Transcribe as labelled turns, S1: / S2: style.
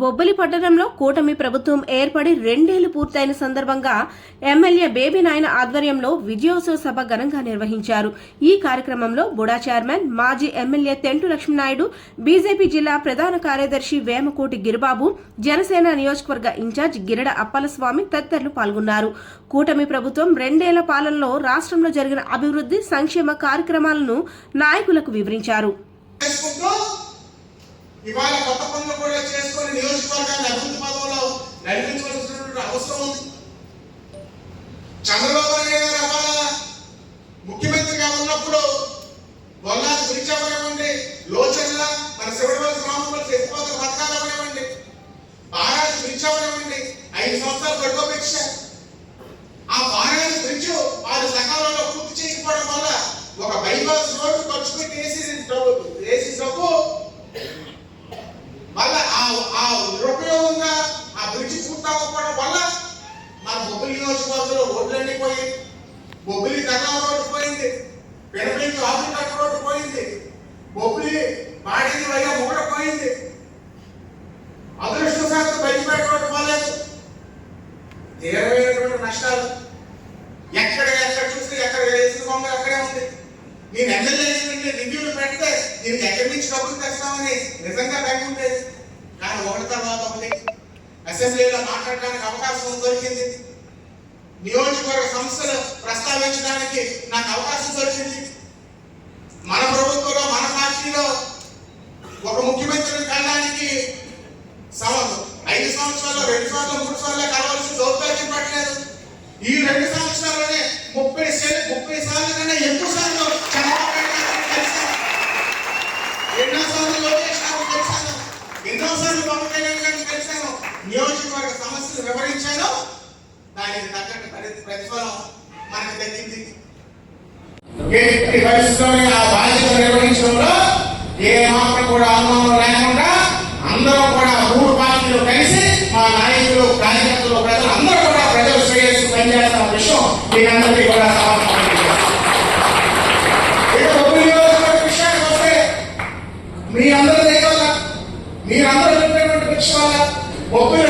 S1: బొబ్బిలి పట్టణంలో కూటమి ప్రభుత్వం ఏర్పడి 2 ఏళ్లు పూర్తయిన సందర్భంగా ఎమ్మెల్యే బేబీ నాయన ఆధ్వర్యంలో విజయోత్సవ సభ ఘనంగా నిర్వహించారు. ఈ కార్యక్రమంలో బుడా చైర్మన్, మాజీ ఎమ్మెల్యే తెంటు లక్ష్మీనాయుడు, బీజేపీ జిల్లా ప్రధాన కార్యదర్శి వేమకోటి గిరిబాబు, జనసేన నియోజకవర్గ ఇన్ఛార్జ్ గిరడ అప్పలస్వామి తదితరులు పాల్గొన్నారు. కూటమి ప్రభుత్వం 2 ఏళ్ల పాలనలో రాష్ట్రంలో జరిగిన అభివృద్ధి, సంక్షేమ కార్యక్రమాలను నాయకులకు వివరించారు.
S2: ఇవాళ కొత్త పనులు కూడా చేసుకొని నియోజకవర్గాన్ని అభివృద్ధి పదంలో నడిపించవలసినటువంటి అవసరం ఉంది. చంద్రబాబు నాయుడు గారు అవాళ ముఖ్యమంత్రిగా ఉన్నప్పుడు బొల్లాది బ్రిడ్జ్ అవనివ్వండి, లోచర్ల మన శివడివలస గ్రామంలో చెప్పుకోత పథకాలు అవనివ్వండి, బారాది బ్రిడ్జ్ అవనివ్వండి, 5 సంవత్సరాలు గడువుపెట్ట ఆ బారాది బ్రిడ్జ్ వారి సకాలంలో పూర్తి చేయకపోవడం వల్ల ఒక బైపాస్ రోడ్డు ఖర్చు పెట్టి వేసి డబ్బు మళ్ళా ఆ నిరుపయోగంగా ఆ బ్రిడ్జి పూర్తవకపోవడం వల్ల మన బొబ్బిలి నియోజకవర్గంలో రోడ్లన్నీ పోయి, బొబ్బిలి కర్ణం రోడ్డు పోయింది, పెనపెంచి ఆఫ్రికట్ రోడ్డు పోయింది, బొబ్బిలి మాడిది వయ్య ముగడ పోయింది, అదృష్టశాత్తు బయటపేట రోడ్డు పోలేదు. తీవ్రమైనటువంటి నష్టాలు ఎక్కడ చూస్తే ఎక్కడ వేసిన బొమ్మ అక్కడే ఉంది. నేను ఎమ్మెల్యే రివ్యూలు పెడితే దీనికి ఎక్కడి నుంచి డబ్బులు తెస్తామని నిజంగా భయం ఉండేది. కానీ ఒకటి తర్వాత ఒకటి అసెంబ్లీలో మాట్లాడడానికి అవకాశం దొరికింది, నియోజకవర్గ సంస్థలు ప్రస్తావించడానికి నాకు అవకాశం దొరికింది. మన ప్రభుత్వంలో మన పార్టీలో ఒక ముఖ్యమంత్రిని కలడానికి 5 సంవత్సరాల్లో 2 సార్లు 3 సార్లు కలవాల్సిన దౌర్భాగ్యం పట్టలేదు. ఈ 2 సంవత్సరాల్లోనే 30 సార్లు కన్నా ఎక్కువ సార్లు చంద్రబాబు నాయుడు గారిని కలిశాను. ఎన్నోసార్లు లోకేష్ గారిని కలిశాను, ఎన్నోసార్లు పవన్ కళ్యాణ్ గారిని కలిశాను. నియోజకవర్గ సమస్యలు వివరించాను. దానికి తగ్గట్టు ప్రతిఫలం మనకు దక్కింది. పరిస్థితుల్లోనే ఆ బాధ్యత నిర్వహించడంలో ఏ మాత్రం కూడా అనుమానం లేకుండా అందరూ కూడా 3 పార్టీలు కలిసి మా నాయకులు, కార్యకర్తలు, ప్రజలు అందరూ కూడా ప్రజల శ్రేయస్సు పనిచేస్తున్న విషయం మీరందరికీ కూడా విషయానికి వస్తే మీ అందరి దగ్గర మీరందరూ చెప్పినటువంటి విషయం వల్ల బొబ్బిలి